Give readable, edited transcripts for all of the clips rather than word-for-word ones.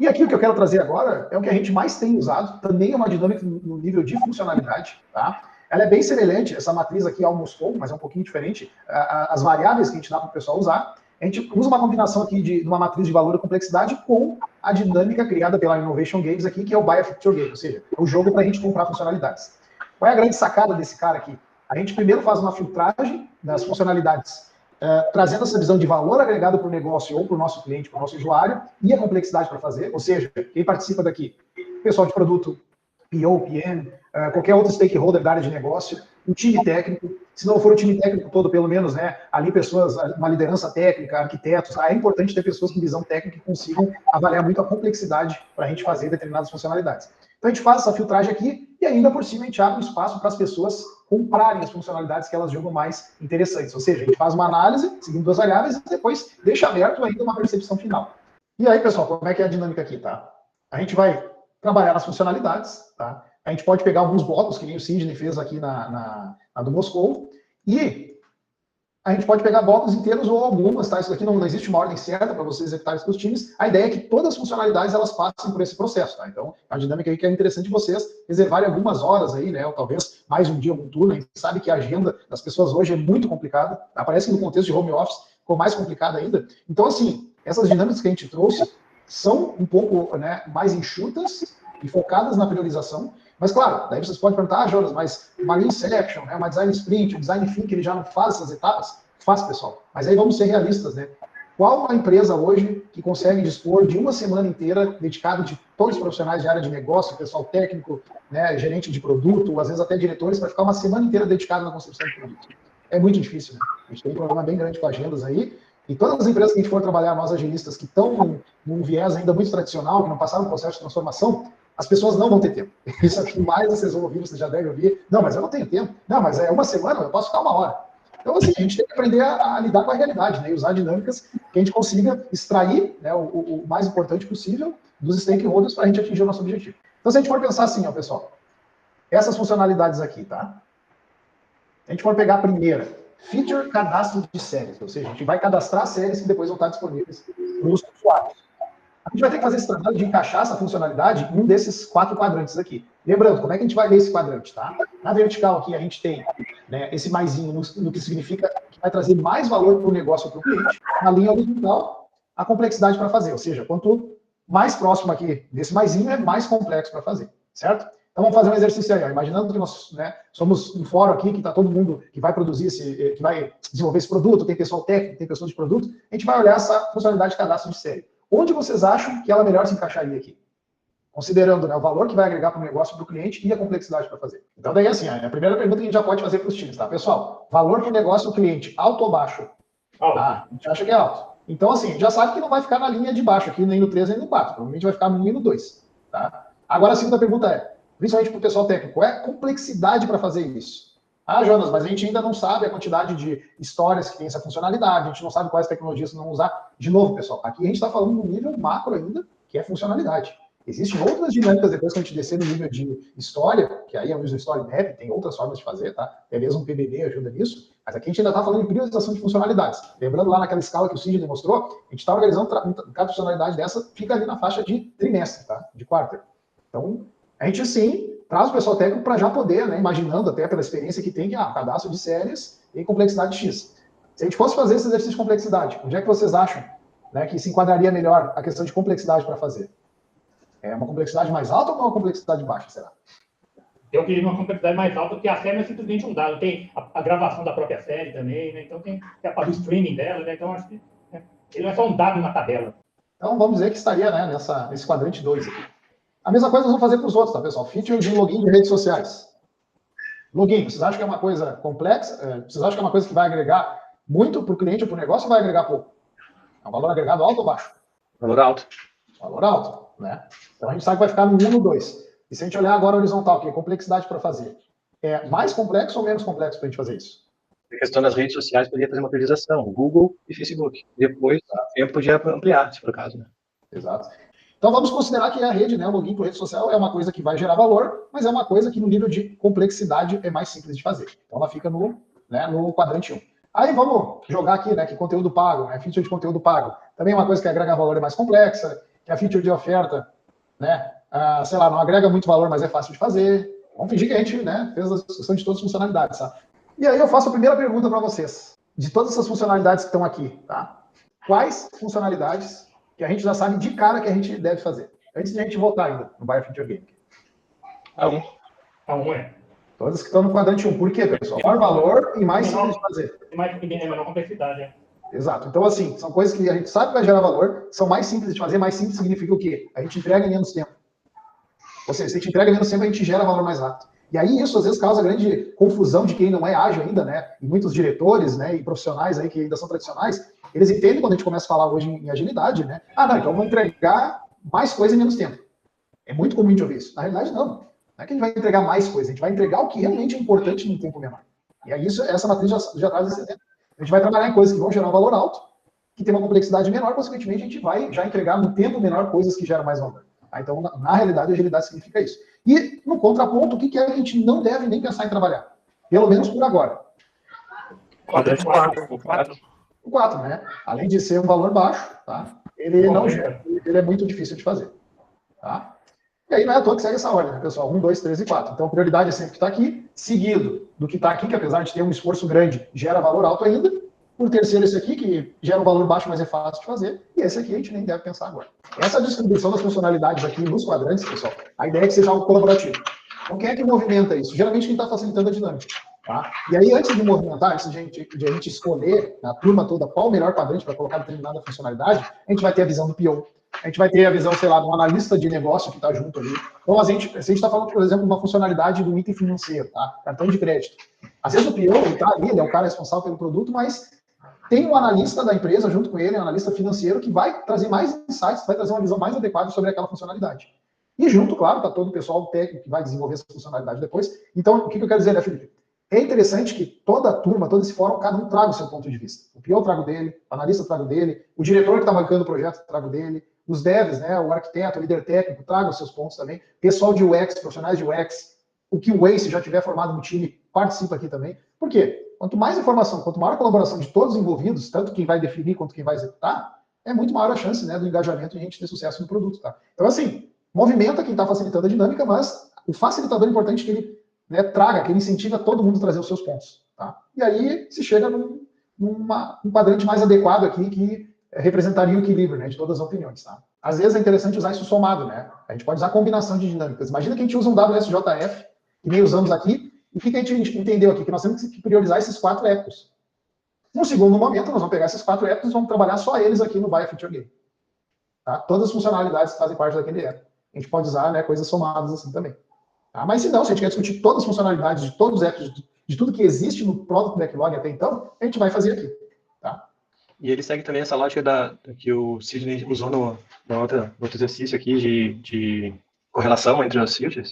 E aqui o que eu quero trazer agora é o que a gente mais tem usado, também é uma dinâmica no nível de funcionalidade, tá? Ela é bem semelhante, essa matriz aqui ao Moscou, mas é um pouquinho diferente. As variáveis que a gente dá para o pessoal usar, a gente usa uma combinação aqui de uma matriz de valor e complexidade com a dinâmica criada pela Innovation Games aqui, que é o Buy a Feature Game, ou seja, é o jogo para a gente comprar funcionalidades. Qual é a grande sacada desse cara aqui? A gente primeiro faz uma filtragem das funcionalidades, trazendo essa visão de valor agregado para o negócio ou para o nosso cliente, para o nosso usuário, e a complexidade para fazer, ou seja, quem participa daqui? Pessoal de produto, PO, PM, qualquer outro stakeholder da área de negócio, um time técnico, se não for o time técnico todo, pelo menos, né, ali pessoas, uma liderança técnica, arquitetos, é importante ter pessoas com visão técnica que consigam avaliar muito a complexidade para a gente fazer determinadas funcionalidades. Então a gente faz essa filtragem aqui e ainda por cima a gente abre um espaço para as pessoas comprarem as funcionalidades que elas julgam mais interessantes. Ou seja, a gente faz uma análise, seguindo duas variáveis, e depois deixa aberto ainda uma percepção final. E aí, pessoal, como é que é a dinâmica aqui, tá? A gente vai trabalhar nas funcionalidades, tá? A gente pode pegar alguns blocos, que nem o Sidney fez aqui na do Moscou, e a gente pode pegar blocos inteiros ou algumas, tá? Isso daqui não existe uma ordem certa para vocês executarem isso para os times. A ideia é que todas as funcionalidades elas passem por esse processo, tá? Então, a dinâmica aí que é interessante vocês reservarem algumas horas aí, né? Ou talvez mais um dia, algum turno. A gente sabe que a agenda das pessoas hoje é muito complicada. Tá? Parece que no contexto de home office ficou mais complicada ainda. Então, assim, essas dinâmicas que a gente trouxe são um pouco, né, mais enxutas e focadas na priorização. Mas, claro, daí vocês podem perguntar, Jonas, mas uma Lean Section, né, uma Design Sprint, um Design Thinking, ele já não faz essas etapas? Faz, pessoal. Mas aí vamos ser realistas, né? Qual a empresa hoje que consegue dispor de uma semana inteira dedicada de todos os profissionais de área de negócio, pessoal técnico, né, gerente de produto, às vezes até diretores, para ficar uma semana inteira dedicado na construção de produto? É muito difícil, né? A gente tem um problema bem grande com agendas aí, e todas as empresas que a gente for trabalhar, nós agilistas, que estão num viés ainda muito tradicional, que não passaram um processo de transformação, as pessoas não vão ter tempo. Isso aqui mais vocês vão ouvir, vocês já devem ouvir. Não, mas eu não tenho tempo. Não, mas é uma semana, eu posso ficar uma hora. Então, assim, a gente tem que aprender a lidar com a realidade, né? E usar dinâmicas que a gente consiga extrair, né, o mais importante possível dos stakeholders para a gente atingir o nosso objetivo. Então, se a gente for pensar assim, ó, pessoal, essas funcionalidades aqui, tá? A gente for pegar a primeira, Feature Cadastro de Séries, ou seja, a gente vai cadastrar séries que depois vão estar disponíveis para os usuários. A gente vai ter que fazer esse trabalho de encaixar essa funcionalidade em um desses 4 quadrantes aqui. Lembrando, como é que a gente vai ler esse quadrante, tá? Na vertical aqui a gente tem, né, esse maisinho no que significa que vai trazer mais valor para o negócio para o cliente. Na linha horizontal, a complexidade para fazer, ou seja, quanto mais próximo aqui desse maisinho, é mais complexo para fazer, certo? Então vamos fazer um exercício aí, ó. Imaginando que nós, né, somos um fórum aqui que está todo mundo que vai produzir que vai desenvolver esse produto, tem pessoal técnico, tem pessoas de produto, a gente vai olhar essa funcionalidade de cadastro de série. Onde vocês acham que ela melhor se encaixaria aqui? Considerando, né, o valor que vai agregar para o negócio, para o cliente e a complexidade para fazer. Então, daí assim, a primeira pergunta que a gente já pode fazer para os times, tá? Pessoal, valor para o negócio do cliente, alto ou baixo? Ah, a gente acha que é alto. Então, assim, a gente já sabe que não vai ficar na linha de baixo aqui, nem no 3, nem no 4. Provavelmente vai ficar no 1 e no 2. Tá? Agora, a segunda pergunta é, principalmente para o pessoal técnico, qual é a complexidade para fazer isso? Ah, Jonas, mas a gente ainda não sabe a quantidade de histórias que tem essa funcionalidade, a gente não sabe quais tecnologias não usar. De novo, pessoal, aqui a gente está falando no nível macro ainda, que é funcionalidade. Existem outras dinâmicas depois que a gente descer no nível de história, que aí é o User Story Map, tem outras formas de fazer, tá? Até mesmo um PBD ajuda nisso, mas aqui a gente ainda está falando de priorização de funcionalidades. Lembrando lá naquela escala que o Sidney mostrou, a gente está organizando cada funcionalidade dessa, fica ali na faixa de trimestre, tá? De quarter. Então, a gente sim traz o pessoal técnico para já poder, né, imaginando até pela experiência que tem, que cadastro de séries e complexidade X. Se a gente fosse fazer esse exercício de complexidade, onde é que vocês acham, né, que se enquadraria melhor a questão de complexidade para fazer? É uma complexidade mais alta ou uma complexidade baixa, será? Eu queria uma complexidade mais alta, porque a série não é simplesmente um dado, tem a gravação da própria série também, né? Então tem a parte do streaming dela, né? Então acho que ele não é só um dado na tabela. Então vamos dizer que estaria, né, nesse quadrante 2 aqui. A mesma coisa nós vamos fazer para os outros, tá, pessoal? Feature de login de redes sociais. Login, vocês acham que é uma coisa complexa? Vocês acham que é uma coisa que vai agregar muito para o cliente ou para o negócio ou vai agregar pouco? É um valor agregado alto ou baixo? Valor alto. Valor alto, né? Então a gente sabe que vai ficar no 1 no 2. E se a gente olhar agora horizontal, que é complexidade para fazer, é mais complexo ou menos complexo para a gente fazer isso? A questão das redes sociais poderia fazer uma priorização, Google e Facebook. Depois, o tempo podia ampliar, se for o caso. Né? Exato. Então vamos considerar que a rede, né, o login por rede social é uma coisa que vai gerar valor, mas é uma coisa que no nível de complexidade é mais simples de fazer. Então ela fica no quadrante 1. Aí vamos jogar aqui, né, que conteúdo pago, né, feature de conteúdo pago. Também é uma coisa que agrega valor é mais complexa, que a feature de oferta, né, sei lá, não agrega muito valor, mas é fácil de fazer. Vamos fingir que a gente, né, fez a discussão de todas as funcionalidades, tá? E aí eu faço a primeira pergunta para vocês. De todas essas funcionalidades que estão aqui, tá? Quais funcionalidades que a gente já sabe de cara que a gente deve fazer? Antes de a gente votar ainda no Buy a Feature Game. A1. A1 é. Todas que estão no quadrante 1. Por quê, pessoal? Maior valor e mais simples de fazer. É menor complexidade, é. Exato. Então, assim, são coisas que a gente sabe que vai gerar valor, são mais simples de fazer. Mais simples significa o quê? A gente entrega em menos tempo. Ou seja, se a gente entrega em menos tempo, a gente gera valor mais rápido. E aí isso, às vezes, causa grande confusão de quem não é ágil ainda, né? E muitos diretores, né, e profissionais aí que ainda são tradicionais, eles entendem quando a gente começa a falar hoje em agilidade, né? Ah, não, então vamos entregar mais coisa em menos tempo. É muito comum de ouvir isso. Na realidade, não. Não é que a gente vai entregar mais coisa, a gente vai entregar o que realmente é importante num tempo menor. E aí isso, essa matriz já traz esse exemplo. A gente vai trabalhar em coisas que vão gerar um valor alto, que tem uma complexidade menor, consequentemente a gente vai já entregar no tempo menor coisas que geram mais valor. Então, na realidade, agilidade significa isso. E, no contraponto, o que a gente não deve nem pensar em trabalhar? Pelo menos por agora. Quadrante 4. O 4, né? Além de ser um valor baixo, tá? Ele é muito difícil de fazer. Tá? E aí não é à toa que segue essa ordem, né, pessoal? 1, 2, 3 e 4. Então, a prioridade é sempre o que está aqui, seguido do que está aqui, que apesar de ter um esforço grande, gera valor alto ainda. Por terceiro, esse aqui, que gera um valor baixo, mas é fácil de fazer. E esse aqui a gente nem deve pensar agora. Essa distribuição das funcionalidades aqui nos quadrantes, pessoal, a ideia é que seja algo colaborativo. Então, quem é que movimenta isso? Geralmente, quem está facilitando a dinâmica. Tá? E aí, antes de movimentar, antes de a gente escolher na turma toda qual o melhor quadrante para colocar determinada funcionalidade, a gente vai ter a visão do PO. A gente vai ter a visão, sei lá, de um analista de negócio que está junto ali. Então, se a gente está falando, por exemplo, de uma funcionalidade do item financeiro, tá? Cartão de crédito. Às vezes o PO, ele está ali, ele é o cara responsável pelo produto, mas tem um analista da empresa junto com ele, um analista financeiro, que vai trazer mais insights, vai trazer uma visão mais adequada sobre aquela funcionalidade. E junto, claro, está todo o pessoal técnico que vai desenvolver essa funcionalidade depois. Então, o que eu quero dizer, né, Felipe? É interessante que toda a turma, todo esse fórum, cada um traga o seu ponto de vista. O PO traga o dele, o analista traga o dele, o diretor que está bancando o projeto traga o dele, os devs, né, o arquiteto, o líder técnico, traga os seus pontos também. Pessoal de UX, profissionais de UX, o QA, se já tiver formado no time, participa aqui também. Por quê? Quanto mais informação, quanto maior a colaboração de todos os envolvidos, tanto quem vai definir quanto quem vai executar, é muito maior a chance, né, do engajamento e a gente ter sucesso no produto. Tá? Então, assim, movimenta quem está facilitando a dinâmica, mas o facilitador é importante que ele, né, traga, que ele incentive a todo mundo a trazer os seus pontos. Tá? E aí se chega num quadrante mais adequado aqui, que representaria o equilíbrio, né, de todas as opiniões. Tá? Às vezes é interessante usar isso somado. Né? A gente pode usar combinação de dinâmicas. Imagina que a gente usa um WSJF, que nem usamos aqui, e o que a gente entendeu aqui? Que nós temos que priorizar esses 4 épicos. No segundo momento, nós vamos pegar esses 4 épicos e vamos trabalhar só eles aqui no Buy a Feature Game. Tá? Todas as funcionalidades que fazem parte daquele épico. A gente pode usar, né, coisas somadas assim também. Tá? Mas se não, se a gente quer discutir todas as funcionalidades de todos os épicos, de tudo que existe no Product Backlog até então, a gente vai fazer aqui. Tá? E ele segue também essa lógica que o Sidney usou no outro exercício aqui de correlação entre as features.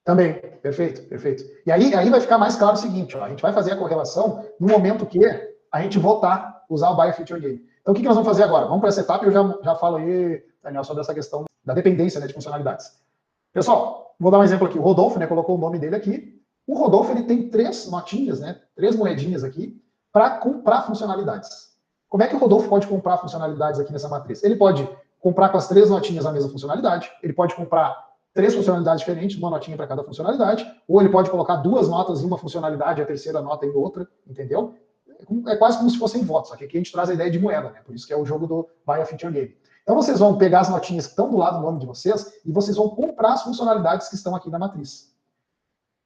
Também, perfeito, perfeito. E aí vai ficar mais claro o seguinte, ó, a gente vai fazer a correlação no momento que a gente votar usar o Buy a Feature Game. Então, o que nós vamos fazer agora? Vamos para essa etapa e eu já falo aí, Daniel, sobre essa questão da dependência, né, de funcionalidades. Pessoal, vou dar um exemplo aqui. O Rodolfo, né, colocou o nome dele aqui. O Rodolfo, ele tem 3 notinhas, né, 3 moedinhas aqui, para comprar funcionalidades. Como é que o Rodolfo pode comprar funcionalidades aqui nessa matriz? Ele pode comprar com as 3 notinhas a mesma funcionalidade, ele pode comprar 3 funcionalidades diferentes, uma notinha para cada funcionalidade, ou ele pode colocar 2 notas em uma funcionalidade e a terceira nota em outra, entendeu? É quase como se fossem votos, só que aqui a gente traz a ideia de moeda, né? Por isso que é o jogo do Buy a Feature Game. Então vocês vão pegar as notinhas que estão do lado do nome de vocês e vocês vão comprar as funcionalidades que estão aqui na matriz.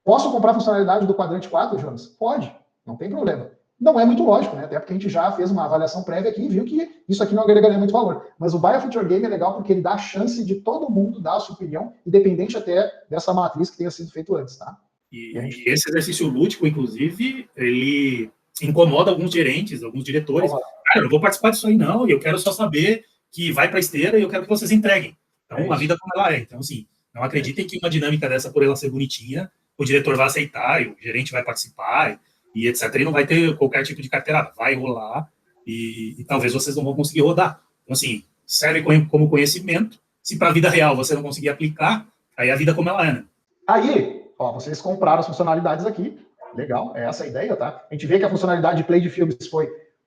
Posso comprar a funcionalidade do quadrante 4, Jonas? Pode, não tem problema. Não é muito lógico, né? Até porque a gente já fez uma avaliação prévia aqui e viu que isso aqui não agregaria muito valor. Mas o Buy a Feature Game é legal porque ele dá a chance de todo mundo dar a sua opinião, independente até dessa matriz que tenha sido feito antes, tá? E esse exercício lúdico, inclusive, ele incomoda alguns gerentes, alguns diretores. Cara, eu não vou participar disso aí, não, e eu quero só saber que vai para a esteira e eu quero que vocês entreguem. Então, a vida como ela é. Então, assim, não acreditem que uma dinâmica dessa, por ela ser bonitinha, o diretor vai aceitar, e o gerente vai participar, e etc. E não vai ter qualquer tipo de carteirada. Vai rolar, e talvez vocês não vão conseguir rodar. Então, assim, serve como conhecimento. Se para a vida real você não conseguir aplicar, aí a vida como ela é, né? Aí, ó, vocês compraram as funcionalidades aqui. Legal, é essa a ideia, tá? A gente vê que a funcionalidade de play de filmes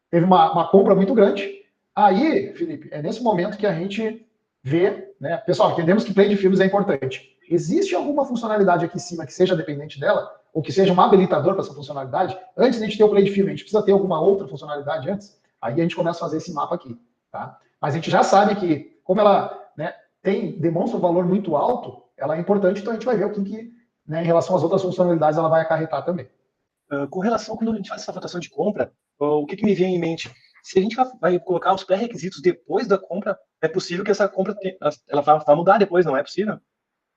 teve uma compra muito grande. Aí, Felipe, é nesse momento que a gente ver, né? Pessoal, entendemos que play de filmes é importante. Existe alguma funcionalidade aqui em cima que seja dependente dela, ou que seja um habilitador para essa funcionalidade? Antes de a gente ter o play de filme, a gente precisa ter alguma outra funcionalidade antes? Aí a gente começa a fazer esse mapa aqui, tá? Mas a gente já sabe que, como ela, né, demonstra um valor muito alto, ela é importante, então a gente vai ver o que né, em relação às outras funcionalidades, ela vai acarretar também. Com relação, quando a gente faz essa votação de compra, o que me vem em mente? Se a gente vai colocar os pré-requisitos depois da compra, é possível que essa compra ela vá mudar depois, não é possível?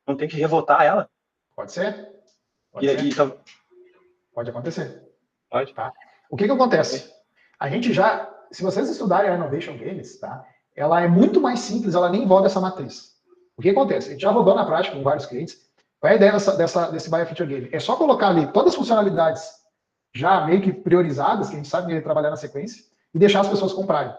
Não tem que revotar ela? Pode ser? Pode acontecer. Pode. Tá? O que acontece? A gente já, se vocês estudarem a Innovation Games, tá? Ela é muito mais simples, ela nem envolve essa matriz. O que acontece? A gente já rodou na prática com vários clientes. Qual é a ideia desse Buy a Feature Game? É só colocar ali todas as funcionalidades já meio que priorizadas, que a gente sabe trabalhar na sequência, e deixar as pessoas comprarem.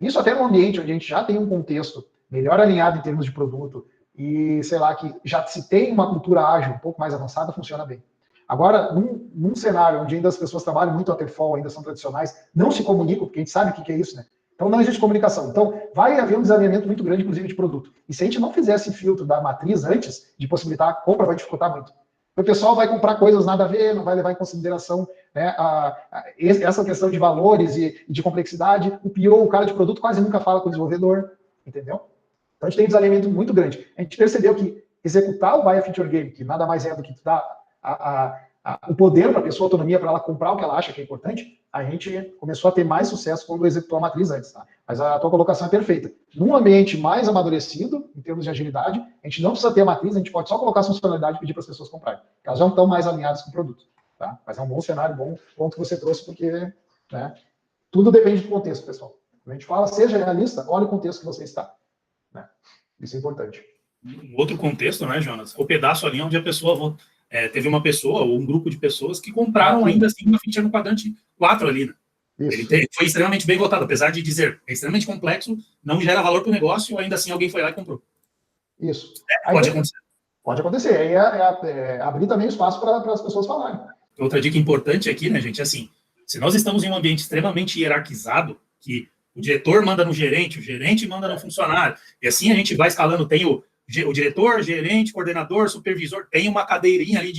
Isso até num ambiente onde a gente já tem um contexto melhor alinhado em termos de produto e, sei lá, que já se tem uma cultura ágil um pouco mais avançada, funciona bem. Agora, num cenário onde ainda as pessoas trabalham muito waterfall, ainda são tradicionais, não se comunicam, porque a gente sabe o que é isso, né? Então não existe comunicação. Então vai haver um desalinhamento muito grande, inclusive, de produto. E se a gente não fizer esse filtro da matriz antes de possibilitar a compra, vai dificultar muito. O pessoal vai comprar coisas nada a ver, não vai levar em consideração, né, essa questão de valores e de complexidade. O PO, o cara de produto, quase nunca fala com o desenvolvedor, entendeu? Então a gente tem um desalinhamento muito grande. A gente percebeu que executar o Buy a Feature Game, que nada mais é do que dar o poder para a pessoa, a autonomia para ela comprar o que ela acha que é importante, a gente começou a ter mais sucesso quando executou a matriz antes. Tá? Mas a tua colocação é perfeita. Num ambiente mais amadurecido, em termos de agilidade, a gente não precisa ter a matriz, a gente pode só colocar as funcionalidades e pedir para as pessoas comprarem. Elas já não estão mais alinhadas com o produto. Tá? Mas é um bom cenário, bom ponto que você trouxe, porque, né, tudo depende do contexto, pessoal. Quando a gente fala, seja realista, olha o contexto que você está. Né? Isso é importante. Um outro contexto, né, Jonas? O pedaço ali onde a pessoa... teve uma pessoa ou um grupo de pessoas que compraram ainda assim uma feature no quadrante 4 ali, né? Ele foi extremamente bem votado, apesar de dizer é extremamente complexo, não gera valor para o negócio, ainda assim alguém foi lá e comprou. Isso. Pode acontecer. Pode acontecer. Aí abrir também espaço para as pessoas falarem. Outra dica importante aqui, né, gente, assim, se nós estamos em um ambiente extremamente hierarquizado, que o diretor manda no gerente, o gerente manda no funcionário, e assim a gente vai escalando, tem o diretor, gerente, coordenador, supervisor, tem uma cadeirinha ali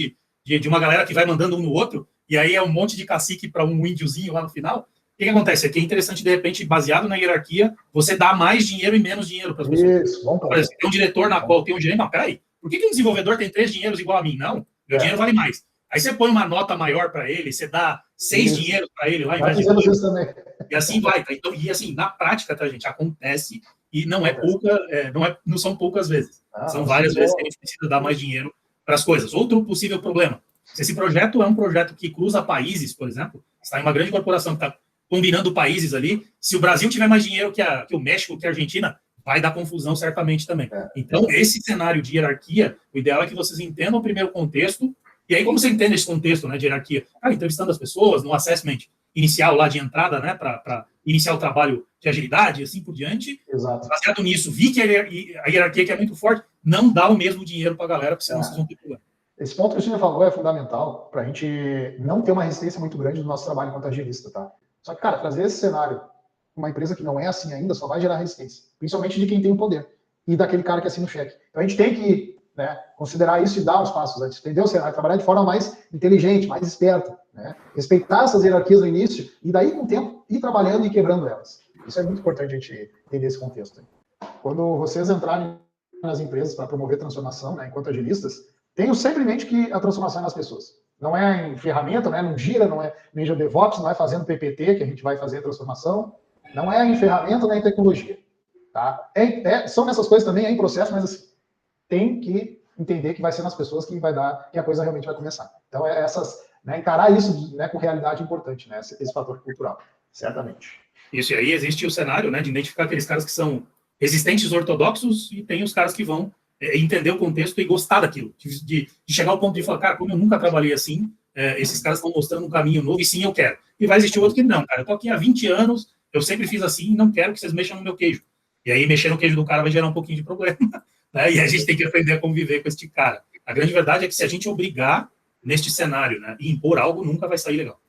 de uma galera que vai mandando um no outro, e aí é um monte de cacique para um índiozinho lá no final. O que acontece? Aqui é interessante, de repente, baseado na hierarquia, você dá mais dinheiro e menos dinheiro para as pessoas. Isso, bom. Por exemplo, tem um diretor na qual tem um gerente, não, peraí, por que um desenvolvedor tem 3 dinheiros igual a mim? Não, meu dinheiro vale mais. Aí você põe uma nota maior para ele, você dá 6 dinheiros para ele lá, em vez de 2. E assim vai, tá? Então, e assim, na prática, tá, gente, acontece, e não são poucas vezes. São várias vezes que a gente precisa dar mais dinheiro para as coisas. Outro possível problema, se esse projeto é um projeto que cruza países, por exemplo, está em uma grande corporação que está combinando países ali, se o Brasil tiver mais dinheiro que o México, que a Argentina, vai dar confusão certamente também. Então, esse cenário de hierarquia, o ideal é que vocês entendam o primeiro contexto, e aí como você entende esse contexto, né, de hierarquia? entrevistando as pessoas, no assessment inicial lá de entrada, né, para iniciar o trabalho de agilidade e assim por diante. Exato. Baseado nisso, vi que a hierarquia que é muito forte, não dá o mesmo dinheiro para a galera, porque senão vocês vão ter problema. Esse ponto que o senhor falou é fundamental para a gente não ter uma resistência muito grande no nosso trabalho enquanto agilista, tá? Só que, cara, trazer esse cenário uma empresa que não é assim ainda só vai gerar resistência, principalmente de quem tem o poder e daquele cara que assina o cheque. Então a gente tem que, né, considerar isso e dar uns passos antes, entender o cenário, trabalhar de forma mais inteligente, mais esperta, né? Respeitar essas hierarquias no início e daí, com o tempo, ir trabalhando e quebrando elas. Isso é muito importante a gente entender esse contexto. Quando vocês entrarem nas empresas para promover transformação, né, enquanto agilistas, tenham sempre em mente que a transformação é nas pessoas. Não é em ferramenta, não é no Gira, não é no Azure DevOps, não é fazendo PPT que a gente vai fazer a transformação, não é em ferramenta, não é em tecnologia. Tá? São essas coisas também, é em processo, mas assim, tem que entender que vai ser nas pessoas que a coisa realmente vai começar. Então, né, encarar isso, né, com realidade é importante, né, esse fator cultural, certamente. Isso, e aí existe o cenário, né, de identificar aqueles caras que são resistentes ortodoxos e tem os caras que vão entender o contexto e gostar daquilo, de chegar ao ponto de falar, cara, como eu nunca trabalhei assim, esses caras estão mostrando um caminho novo e sim, eu quero. E vai existir outro que não, cara, eu tô aqui há 20 anos, eu sempre fiz assim e não quero que vocês mexam no meu queijo. E aí mexer no queijo do cara vai gerar um pouquinho de problema, né? E a gente tem que aprender a conviver com este cara. A grande verdade é que se a gente obrigar neste cenário, né, e impor algo, nunca vai sair legal.